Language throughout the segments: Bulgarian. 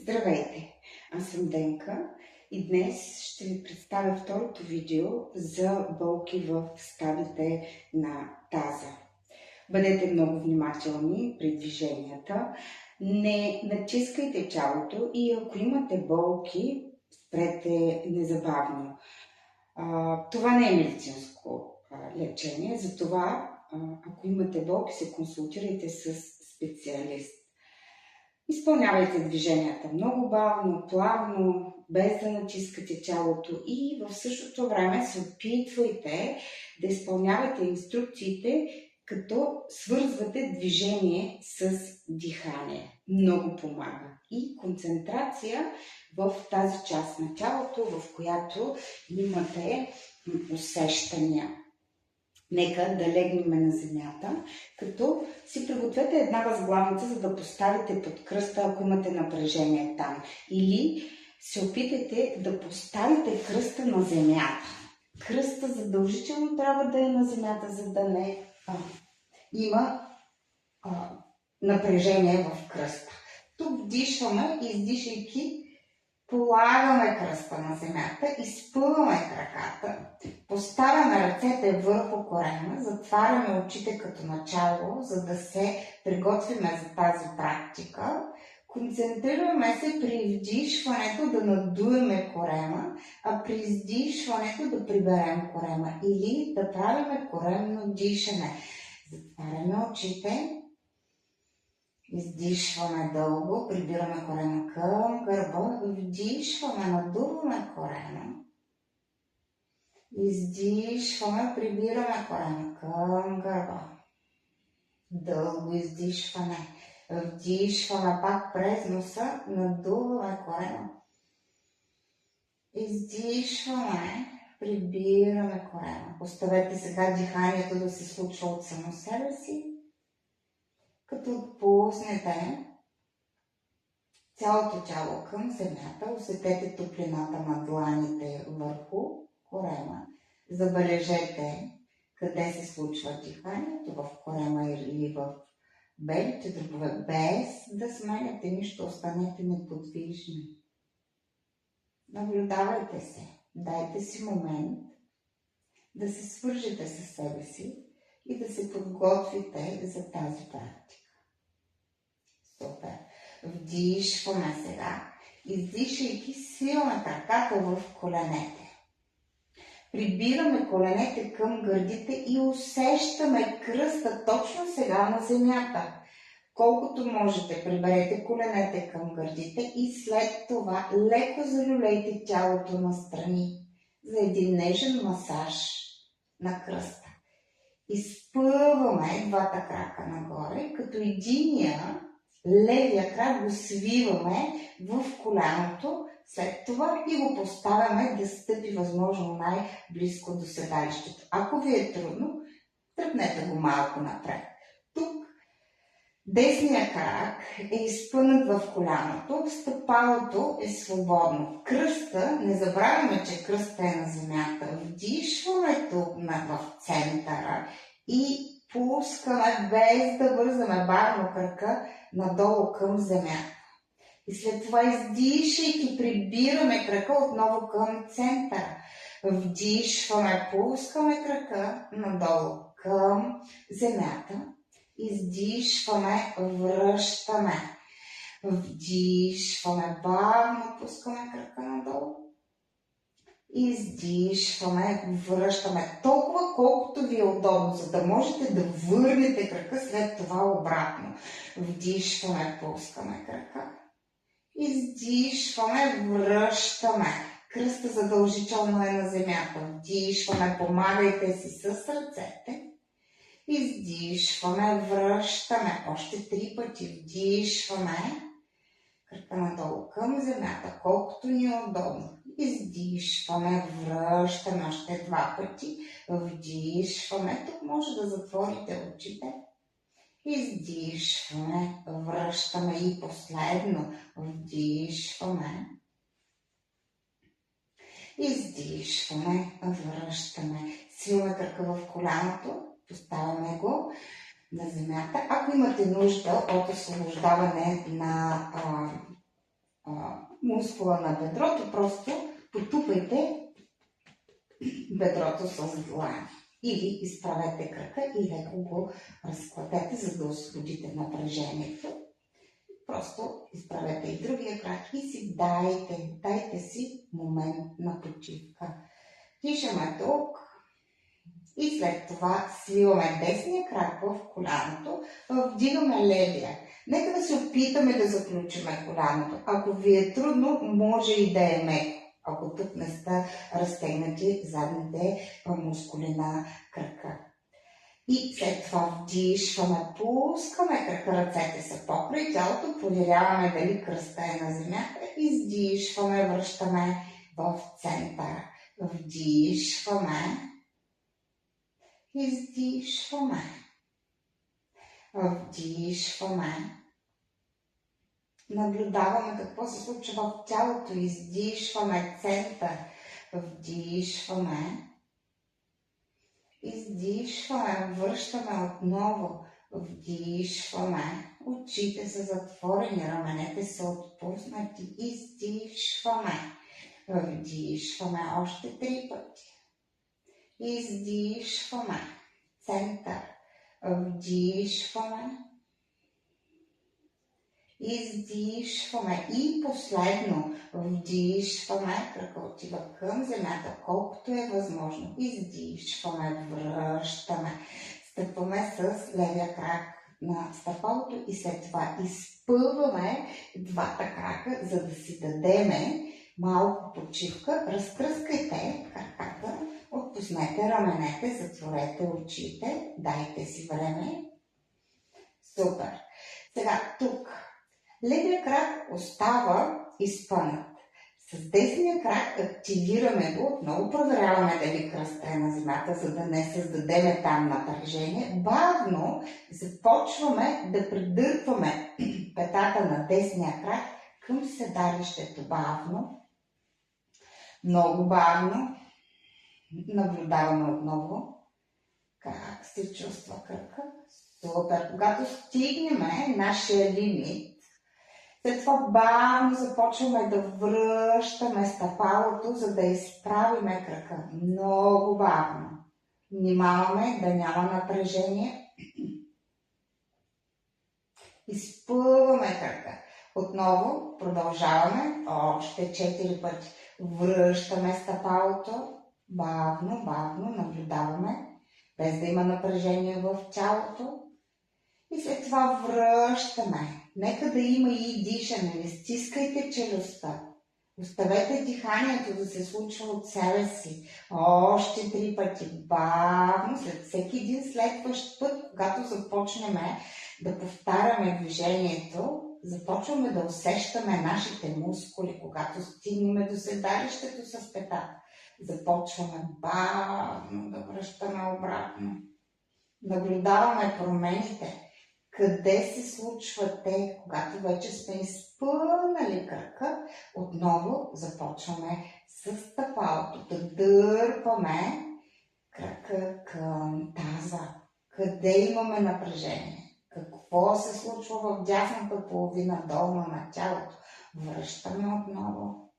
Здравейте! Аз съм Денка и днес ще ви представя второто видео за болки в ставите на таза. Бъдете много внимателни при движенията, не натискайте тялото и ако имате болки, спрете незабавно. Това не е медицинско лечение, затова ако имате болки, се консултирайте с специалист. Изпълнявайте движенията много бавно, плавно, без да натискате тялото и в същото време се опитвайте да изпълнявате инструкциите, като свързвате движение с дихание. Много помага. И концентрация в тази част на тялото, в която имате усещания. Нека да легнем на земята, като си пригответе една възглавница, за да поставите под кръста, ако имате напрежение там. Или се опитайте да поставите кръста на земята. Кръста задължително трябва да е на земята, за да не има напрежение в кръста. Тук вдишваме, издишайки, полагаме кръста на земята, изпъваме краката, поставяме ръцете върху корема, затваряме очите като начало, за да се приготвиме за тази практика. Концентрираме се при вдишването да надуеме корема, а при издишването да приберем корема или да правиме коремно дишане. Затваряме очите. Издишваме дълго, прибираме корема към гърба, вдишваме, надуваме корема. Издишваме, прибираме корема към гърба. Дълго издишване. Вдишваме пак през носа, надуваме корема. Издишваме, прибираме корема. Оставете сега диханието да се случва от само себе си. Като отпуснете цялото тяло към земята, усетете топлината на дланите върху корема. Забележете къде се случва диханието, в корема или в белите дробове, без да сменяте нищо, останете неподвижни. Наблюдавайте се, дайте си момент да се свържете със себе си и да се подготвите за тази практика. Супер! Вдишваме сега, издишайки свиваме краката в коленете. Прибираме коленете към гърдите и усещаме кръста точно сега на земята. Колкото можете, приберете коленете към гърдите и след това леко залюлейте тялото настрани за един нежен масаж на кръста. Изпъваме двата крака нагоре, като единия левия крак го свиваме в коляното, след това и го поставяме да стъпи възможно най-близко до седалището. Ако ви е трудно, тръпнете го малко напред. Тук десният крак е изпънат в коляното, стъпалото е свободно. Кръста, не забравяме, че кръста е на земята. Вдишваме тук в центъра и пускаме без да вързаме бавно крака надолу към земята. И след това издишайки, прибираме крака отново към центъра. Вдишваме, пускаме крака надолу към земята. Издишваме, връщаме. Вдишваме, бавно пускаме крака надолу. Издишваме, връщаме толкова колкото ви е удобно, за да можете да върнете крака след това обратно. Вдишваме, пускаме крака. Издишваме, връщаме. Кръста задължително е на земята. Вдишваме, помагайте си с ръцете. Издишваме, връщаме. Още 3 пъти вдишваме. Крака надолу към земята, колкото ни е удобно. Издишваме, връщаме още 2 пъти. Вдишваме. Тук може да затворите очите. Издишваме, връщаме и последно. Вдишваме. Издишваме, връщаме. Свиваме крака в коляното. Поставяме го на земята. Ако имате нужда от освобождаване на мускула на бедрото, просто потупайте бедрото с длани. Или изправете крака и леко го разкладете, за да освободите напрежението. Просто изправете и другия крак и си дайте си момент на почивка. Дишаме тук и след това свиваме десния крак в коляното, вдигаме левия. Нека да се опитаме да заключиме коляното. Ако ви е трудно, може и да е меко, ако тук не сте разтегнати задните мускули на крака. И след това вдишваме, пускаме крака, ръцете са покрай тялото, проверяваме дали кръста е на земята, издишваме, връщаме в центъра. Вдишваме, издишваме, вдишваме. Наблюдаваме какво се случва в тялото, издишваме център, вдишваме, издишваме, връщаме отново, вдишваме, очите са затворени, раменете са отпуснати, издишваме, вдишваме още 3 пъти, издишваме, център, вдишваме, издишваме и последно вдишваме, крака отива към земята, колкото е възможно. Издишваме, връщаме, стъпваме с левия крак на стъпалото и след това изпъваме двата крака, за да си дадеме малко почивка. Разкръскайте краката, отпуснете раменете, затворете очите, дайте си време. Супер! Сега тук левия крак остава изпънат. С десния крак активираме го, отново проверяваме дали кръста е на земята, за да не създадем там напрежение. Бавно започваме да придърпваме петата на десния крак към седалището. Бавно, много бавно. Наблюдаваме отново как се чувства крака. Супер! Когато стигнем нашия лимит, след това бавно започваме да връщаме стъпалото, за да изправиме крака. Много бавно. Внимаваме да няма напрежение. Изпъваме крака. Отново продължаваме още 4 пъти. Връщаме стъпалото. Бавно, бавно наблюдаваме, без да има напрежение в тялото. И след това връщаме. Нека да има и дишане. Не стискайте челюстта. Оставете диханието да се случва от себе си. Още 3 пъти. Бавно, след всеки един следващ път, когато започнем да повтаряме движението, започваме да усещаме нашите мускули, когато стигнем до седалището с петата. Започваме бавно да връщаме обратно. Наблюдаваме промените. Къде се случват те, когато вече сме изпънали крака, отново започваме с стъпалото да дърпаме крака към таза. Къде имаме напрежение? Какво се случва в дясната половина долна на тялото? Връщаме отново.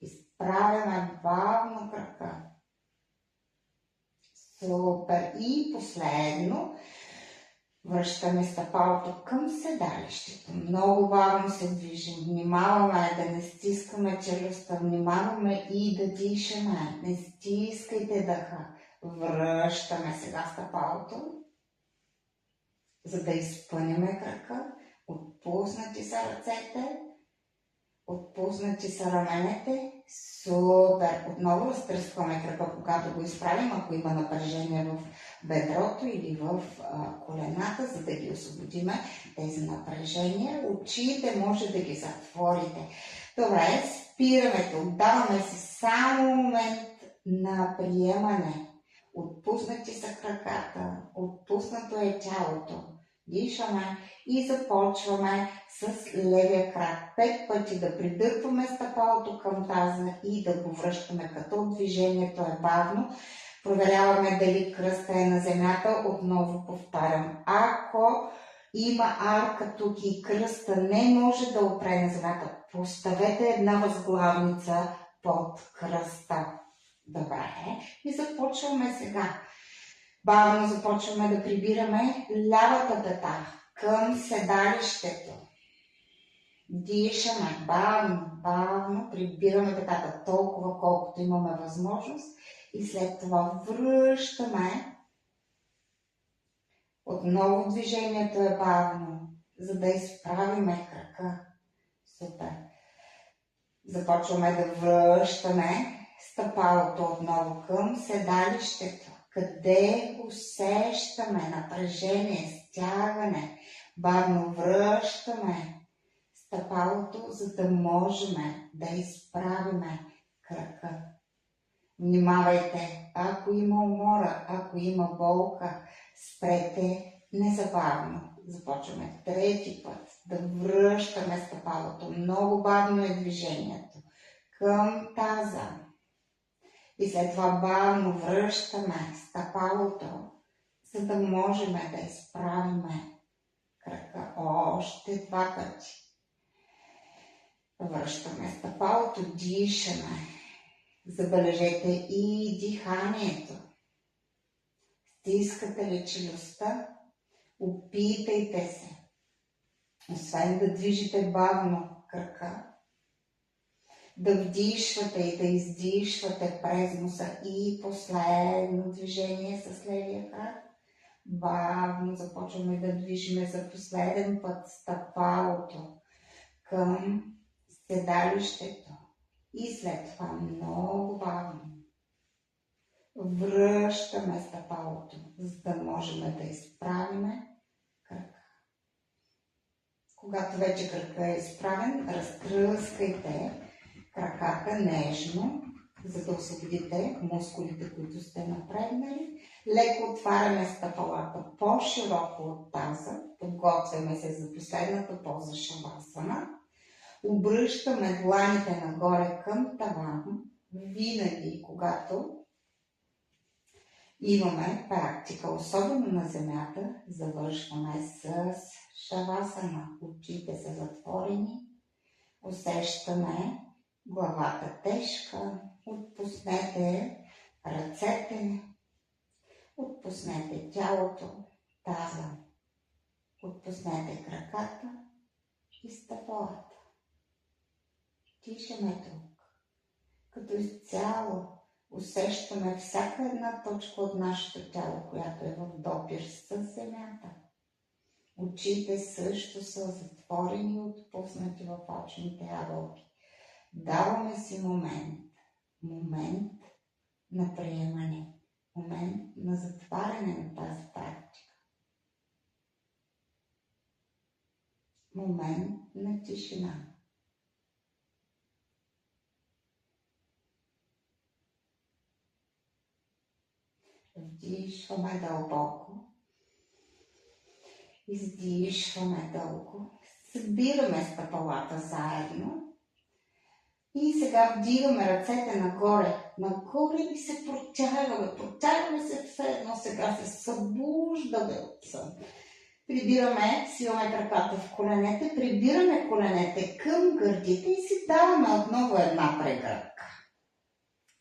Изправяме бавно крака. Супер! И последно връщаме стъпалото към седалището. Много бавно се движим. Внимаваме да не стискаме челюстта. Внимаваме и да дишаме. Не стискайте дъха. Връщаме сега стъпалото, за да изпънеме крака. Отпуснати са ръцете. Отпуснати са раменете. Супер! Отново разтръскваме крака, когато го изправим, ако има напрежение в бедрото или в колената, за да ги освободиме тези напрежения. Очите може да ги затворите. Добре, спираме тук. Даваме си само момент на приемане. Отпуснати са краката, отпуснато е тялото. Дишаме и започваме с левия крак 5 пъти да придърпваме стъпалото към таза и да го връщаме, като движението е бавно. Проверяваме дали кръста е на земята. Отново повтарям, ако Има арка тук и кръста не може да опре на земята. Поставете една възглавница под кръста. Добре. И започваме сега. Бавно започваме да прибираме лявата пета към седалището. Дишаме бавно, прибираме петата толкова, колкото имаме възможност и след това връщаме. Отново движението е бавно, за да изправиме крака. Супер. Започваме да връщаме стъпалото отново към седалището, къде усещаме напрежение, стягане. Бавно връщаме стъпалото, за да можем да изправиме крака. Внимавайте, ако има умора, ако има болка, спрете незабавно. Започваме трети път да връщаме стъпалото. Много бавно е движението към таза. И след това бавно връщаме стъпалото, за да можем да изправиме крака. Още два пъти. Връщаме стъпалото, дишаме. Забележете и диханието. Стискате ли челюстта? Опитайте се. Освен да движите бавно крака, да вдишвате и да издишвате през носа и последно движение с левия крак. Бавно започваме да движим за последен път стъпалото към седалището. И след това много бавно връщаме стъпалото, за да можем да изправиме крака. Когато вече крака е изправен, разтръскайте краката нежно, за да освободите мускулите, които сте напрегнали. Леко отваряме стъпалата по-широко от таза. Подготвяме се за последната поза шавасана. Обръщаме дланите нагоре към тавана. Винаги, когато имаме практика, особено на земята, завършваме с шавасана. Очите са затворени. Усещаме главата тежка. Отпуснете ръцете. Отпуснете тялото, таза. Отпуснете краката и стъпалата. Дишаме тук, като изцяло усещаме всяка една точка от нашето тяло, която е в допир с земята. Очите също са затворени и отпуснати в очните ябълки. Даваме си момент на приемане, момент на затваряне на тази практика. Момент на тишина. Вдишваме дълбоко. Издишваме дълго. Събираме стъпалата заедно. И сега вдигаме ръцете нагоре и се протягаме. Протягаме се все едно, сега се събуждаме от сън. Свиваме краката в коленете, прибираме коленете към гърдите и си даваме отново една прегръдка.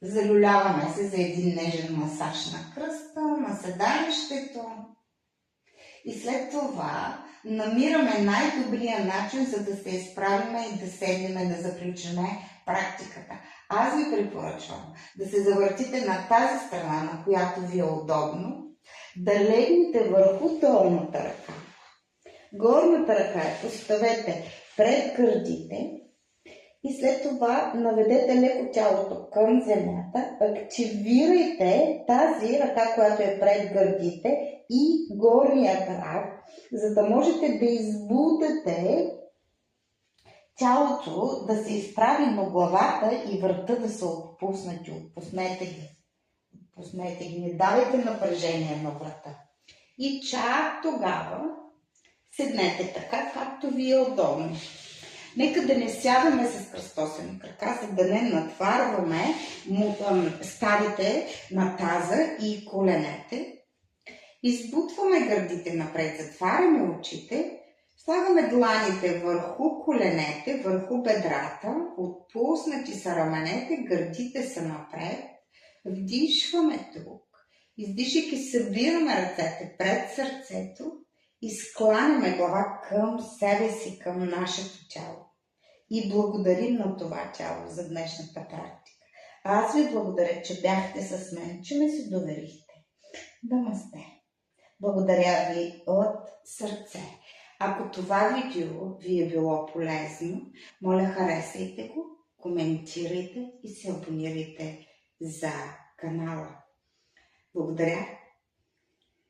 Залюляваме се за един нежен масаж на кръста, на седалището. И след това намираме най-добрия начин, за да се изправиме и да седнем, да заключиме практиката. Аз ви препоръчвам да се завъртите на тази страна, на която ви е удобно, да легнете върху долната ръка. Горната ръка поставете пред гърдите и след това наведете леко тялото към земята, активирайте тази ръка, която е пред гърдите и горния крак, за да можете да избутате тялото да се изправи, но главата и врата да са отпуснати. Отпуснете ги. Не давайте напрежение на врата. И чак тогава седнете така, както ви е удобно. Нека да не сядаме с кръстосани крака, за да не натварваме ставите на таза и коленете. Избутваме гърдите напред, затваряме очите, слагаме дланите върху коленете, върху бедрата, отпуснати са раменете, гърдите са напред, вдишваме тук. Издишайки събираме ръцете пред сърцето и скланяме глава към себе си, към нашето тяло. И благодарим на това тяло за днешната практика. Аз ви благодаря, че бяхте с мен, че ме се доверихте. Намасте! Благодаря ви от сърце. Ако това видео ви е било полезно, моля харесайте го, коментирайте и се абонирайте за канала. Благодаря.